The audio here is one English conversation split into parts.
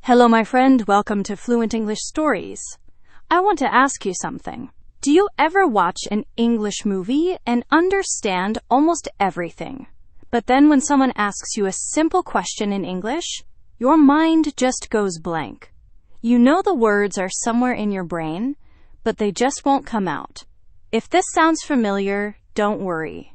Hello, my friend. Welcome to Fluent English Stories. I want to ask you something. Do you ever watch an English movie and understand almost everything? But then when someone asks you a simple question in English, your mind just goes blank. You know the words are somewhere in your brain, but they just won't come out. If this sounds familiar, don't worry.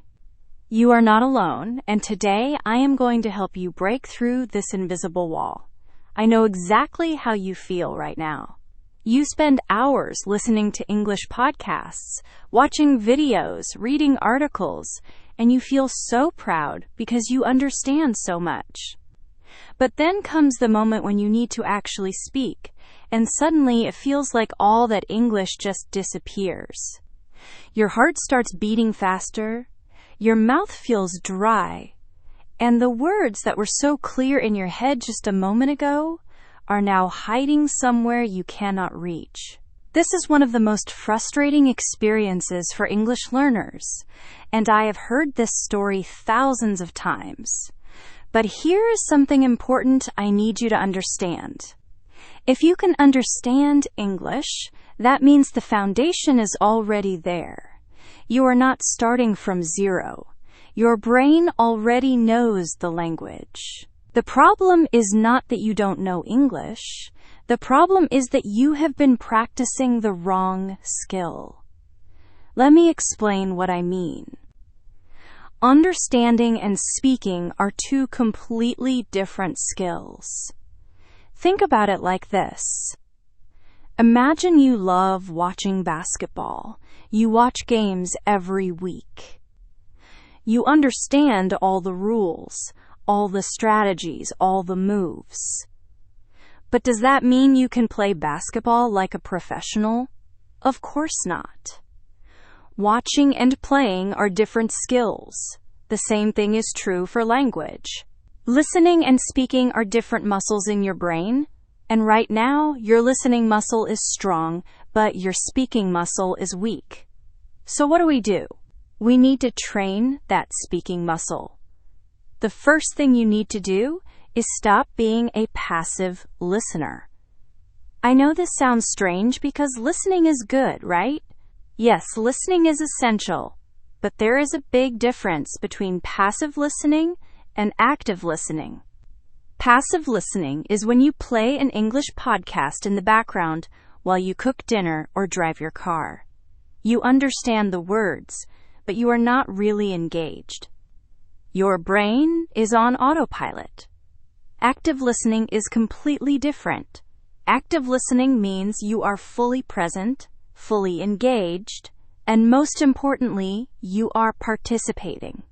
You are not alone, and today I am going to help you break through this invisible wall. I know exactly how you feel right now. You spend hours listening to English podcasts, watching videos, reading articles, and you feel so proud because you understand so much. But then comes the moment when you need to actually speak, and suddenly it feels like all that English just disappears. Your heart starts beating faster, your mouth feels dry, and the words that were so clear in your head just a moment ago are now hiding somewhere you cannot reach. This is one of the most frustrating experiences for English learners, and I have heard this story thousands of times. But here is something important I need you to understand. If you can understand English, that means the foundation is already there. You are not starting from zero. Your brain already knows the language. The problem is not that you don't know English. The problem is that you have been practicing the wrong skill. Let me explain what I mean. Understanding and speaking are two completely different skills. Think about it like this. Imagine you love watching basketball. You watch games every week. You understand all the rules, all the strategies, all the moves. But does that mean you can play basketball like a professional? Of course not. Watching and playing are different skills. The same thing is true for language. Listening and speaking are different muscles in your brain, and right now your listening muscle is strong, but your speaking muscle is weak. So what do? We need to train that speaking muscle. The first thing you need to do is stop being a passive listener. I know this sounds strange because listening is good, right? Yes, listening is essential, but there is a big difference between passive listening and active listening. Passive listening is when you play an English podcast in the background while you cook dinner or drive your car. You understand the words, but you are not really engaged. Your brain is on autopilot. Active listening is completely different. Active listening means you are fully present, fully engaged, and most importantly, you are participating.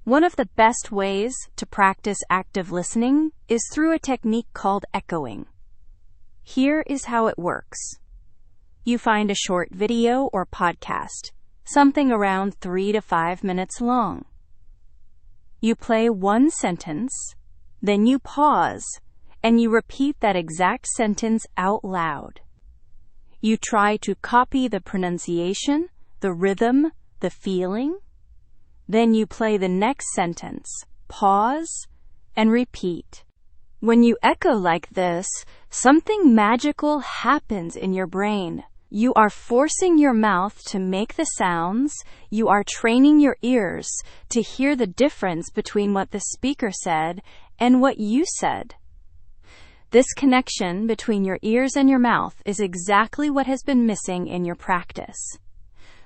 One of the best ways to practice active listening is through a technique called echoing. Here is how it works. You find a short video or podcast, something around 3 to 5 minutes long. You play one sentence, then you pause, and you repeat that exact sentence out loud. You try to copy the pronunciation, the rhythm, the feeling. Then you play the next sentence, pause, and repeat. When you echo like this, something magical happens in your brain. You are forcing your mouth to make the sounds. You are training your ears to hear the difference between what the speaker said and what you said. This connection between your ears and your mouth is exactly what has been missing in your practice.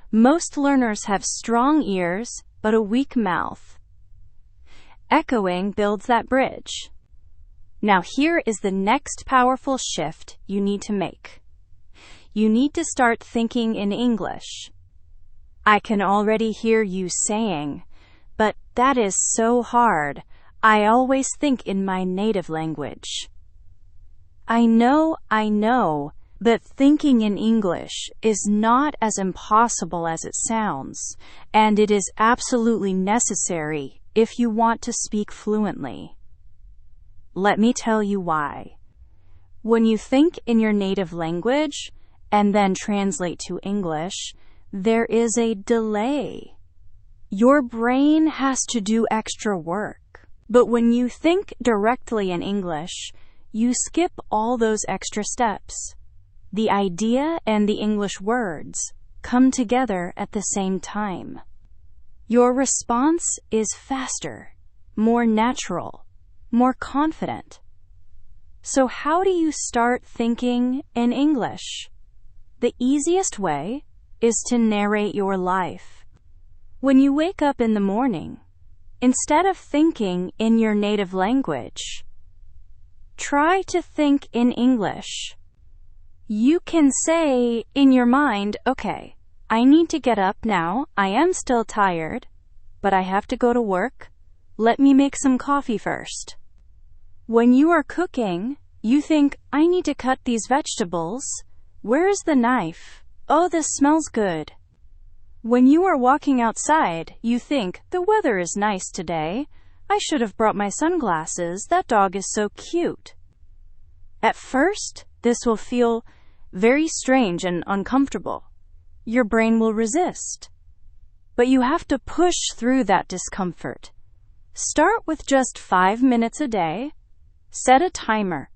Most learners have strong ears, but a weak mouth. Echoing builds that bridge. Now here is the next powerful shift you need to make. You need to start thinking in English. I can already hear you saying, but that is so hard. I always think in my native language. I know, but thinking in English is not as impossible as it sounds, and it is absolutely necessary if you want to speak fluently. Let me tell you why. When you think in your native language and then translate to English, there is a delay. Your brain has to do extra work. But when you think directly in English, you skip all those extra steps. The idea and the English words come together at the same time. Your response is faster, more natural, more confident. So how do you start thinking in English? The easiest way is to narrate your life. When you wake up in the morning, instead of thinking in your native language, try to think in English. You can say in your mind, okay, I need to get up now. I am still tired, but I have to go to work. Let me make some coffee first. When you are cooking, you think, I need to cut these vegetables. Where is the knife? Oh, this smells good. When you are walking outside, you think, the weather is nice today. I should have brought my sunglasses. That dog is so cute. At first, this will feel very strange and uncomfortable. Your brain will resist. But you have to push through that discomfort. Start with just 5 minutes a day. Set a timer.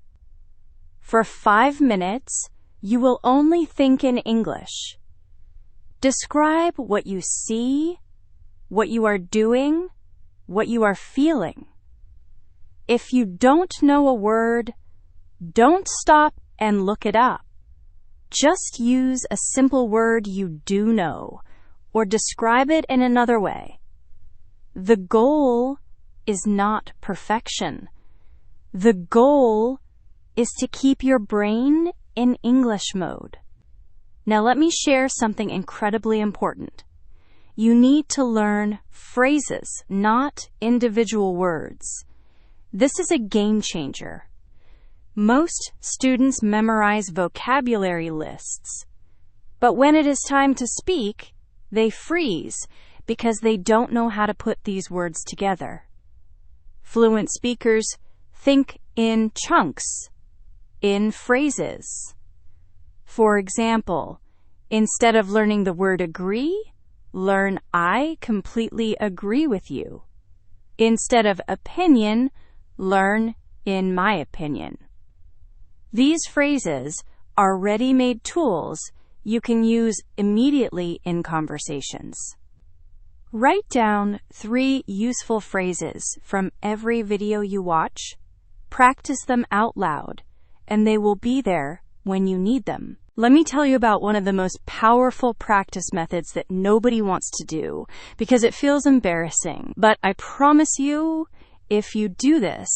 For 5 minutes, you will only think in English. Describe what you see, what you are doing, what you are feeling. If you don't know a word, don't stop and look it up. Just use a simple word you do know, or describe it in another way. The goal is not perfection. The goal is to keep your brain in English mode. Now let me share something incredibly important. You need to learn phrases, not individual words. This is a game changer. Most students memorize vocabulary lists, but when it is time to speak, they freeze because they don't know how to put these words together. Fluent speakers think in chunks, in phrases. For example, instead of learning the word agree, learn I completely agree with you. Instead of opinion, learn in my opinion. These phrases are ready-made tools you can use immediately in conversations. Write down 3 useful phrases from every video you watch. Practice them out loud, and they will be there when you need them. Let me tell you about one of the most powerful practice methods that nobody wants to do because it feels embarrassing. But I promise you, if you do this,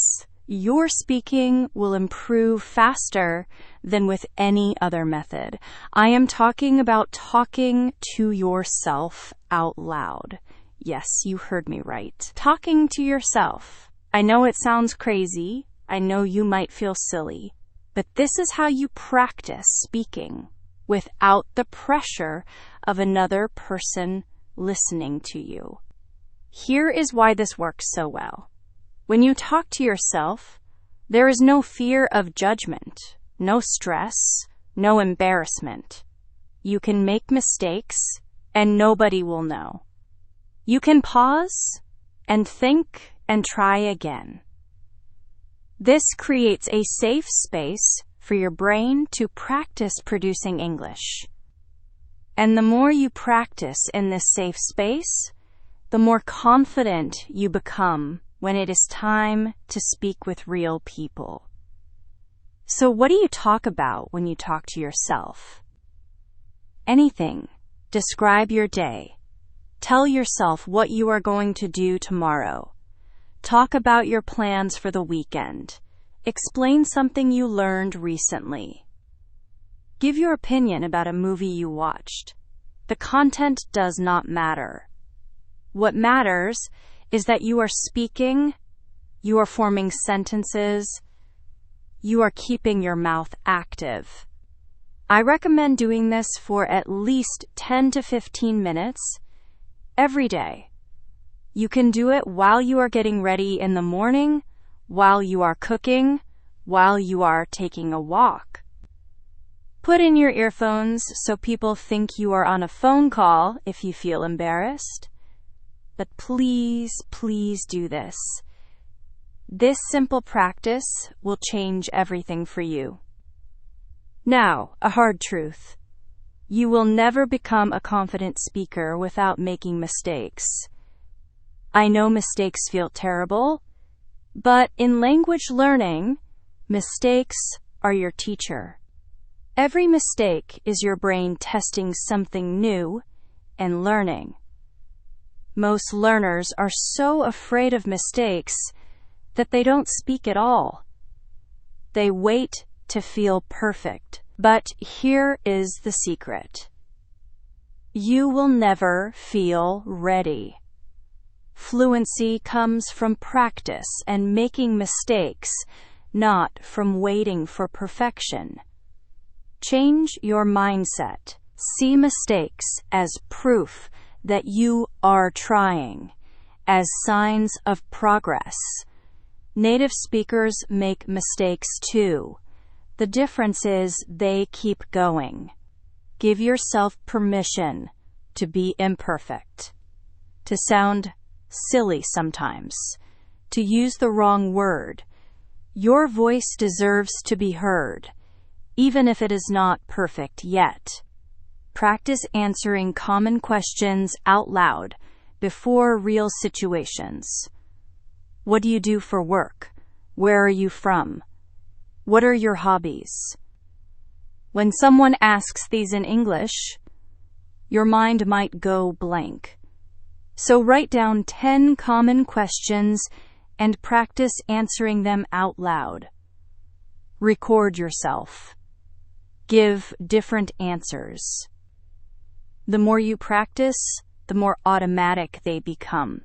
your speaking will improve faster than with any other method. I am talking about talking to yourself out loud. Yes, you heard me right. Talking to yourself. I know it sounds crazy. I know you might feel silly. But this is how you practice speaking without the pressure of another person listening to you. Here is why this works so well. When you talk to yourself, there is no fear of judgment, no stress, no embarrassment. You can make mistakes, and nobody will know. You can pause and think and try again. This creates a safe space for your brain to practice producing English. And the more you practice in this safe space, the more confident you become when it is time to speak with real people. So what do you talk about when you talk to yourself? Anything. Describe your day. Tell yourself what you are going to do tomorrow. Talk about your plans for the weekend. Explain something you learned recently. Give your opinion about a movie you watched. The content does not matter. What matters is that you are speaking, you are forming sentences, you are keeping your mouth active. I recommend doing this for at least 10 to 15 minutes every day. You can do it while you are getting ready in the morning, while you are cooking, while you are taking a walk. Put in your earphones so people think you are on a phone call if you feel embarrassed. But please, please do this. This simple practice will change everything for you. Now, a hard truth. You will never become a confident speaker without making mistakes. I know mistakes feel terrible, but in language learning, mistakes are your teacher. Every mistake is your brain testing something new and learning. Most learners are so afraid of mistakes that they don't speak at all. They wait to feel perfect. But here is the secret. You will never feel ready. Fluency comes from practice and making mistakes, not from waiting for perfection. Change your mindset. See mistakes as proof that you are trying, as signs of progress. Native speakers make mistakes too. The difference is they keep going. Give yourself permission to be imperfect, to sound silly sometimes, to use the wrong word. Your voice deserves to be heard, even if it is not perfect yet. Practice answering common questions out loud before real situations. What do you do for work? Where are you from? What are your hobbies? When someone asks these in English, your mind might go blank. So write down 10 common questions and practice answering them out loud. Record yourself. Give different answers. The more you practice, the more automatic they become.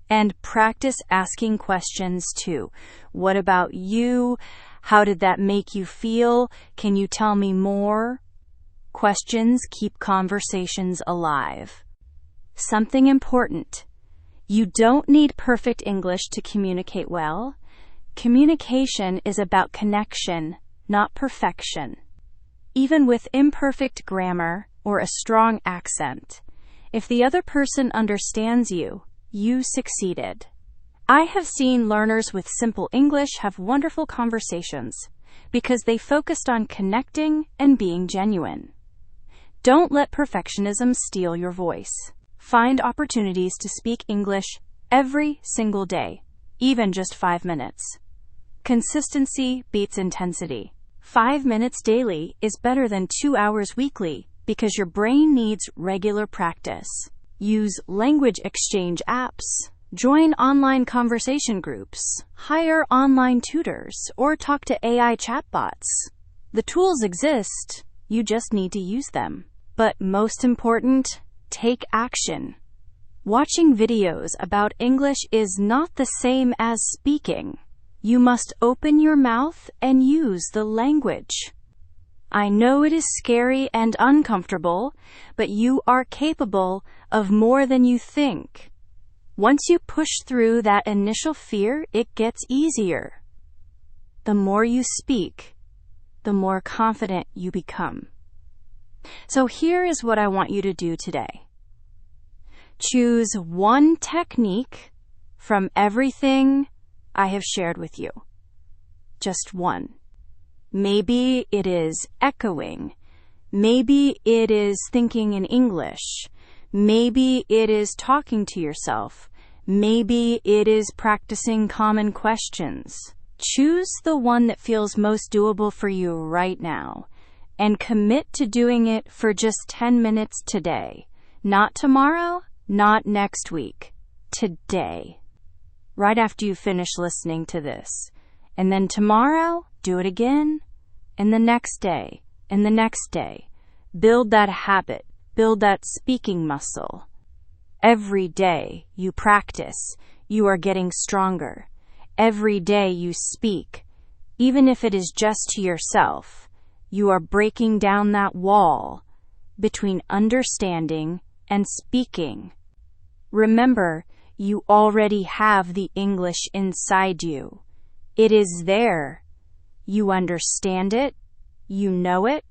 And practice asking questions too. What about you? How did that make you feel? Can you tell me more? Questions keep conversations alive. Something important. You don't need perfect English to communicate well. Communication is about connection, not perfection. Even with imperfect grammar or a strong accent, if the other person understands you, you succeeded. I have seen learners with simple English have wonderful conversations because they focused on connecting and being genuine. Don't let perfectionism steal your voice. Find opportunities to speak English every single day, even just 5 minutes. Consistency beats intensity. 5 minutes daily is better than 2 hours weekly because your brain needs regular practice. Use language exchange apps, join online conversation groups, hire online tutors, or talk to AI chatbots. The tools exist, you just need to use them. But most important, take action. Watching videos about English is not the same as speaking. You must open your mouth and use the language. I know it is scary and uncomfortable, but you are capable of more than you think. Once you push through that initial fear, it gets easier. The more you speak, the more confident you become. So here is what I want you to do today. Choose one technique from everything I have shared with you. Just one. Maybe it is echoing. Maybe it is thinking in English. Maybe it is talking to yourself. Maybe it is practicing common questions. Choose the one that feels most doable for you right now and commit to doing it for just 10 minutes today. Not tomorrow, not next week. Today. Right after you finish listening to this. And then tomorrow, do it again. And the next day. And the next day. Build that habit. Build that speaking muscle. Every day you practice, you are getting stronger. Every day you speak, even if it is just to yourself, you are breaking down that wall between understanding and speaking. Remember, you already have the English inside you. It is there. You understand it. You know it.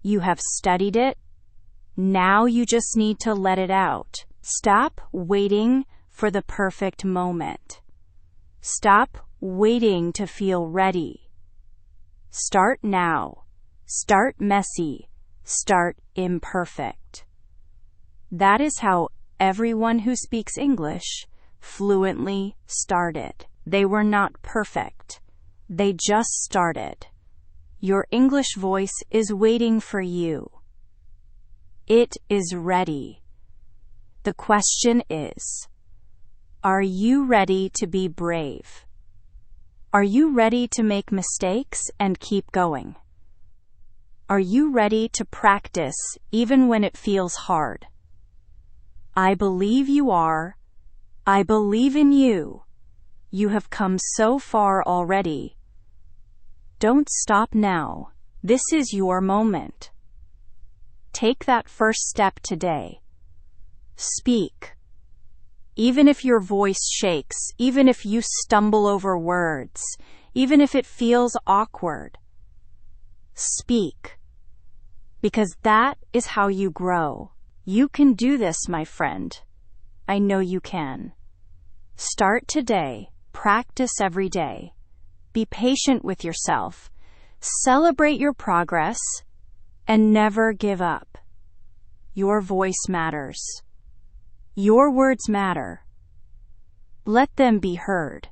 You have studied it. Now you just need to let it out. Stop waiting for the perfect moment. Stop waiting to feel ready. Start now. Start messy. Start imperfect. That is how everyone who speaks English fluently started. They were not perfect. They just started. Your English voice is waiting for you. It is ready. The question is, are you ready to be brave? Are you ready to make mistakes and keep going? Are you ready to practice even when it feels hard? I believe you are. I believe in you. You have come so far already. Don't stop now. This is your moment. Take that first step today. Speak. Even if your voice shakes, even if you stumble over words, even if it feels awkward, speak. Because that is how you grow. You can do this, my friend. I know you can. Start today. Practice every day. Be patient with yourself. Celebrate your progress. And never give up. Your voice matters. Your words matter. Let them be heard.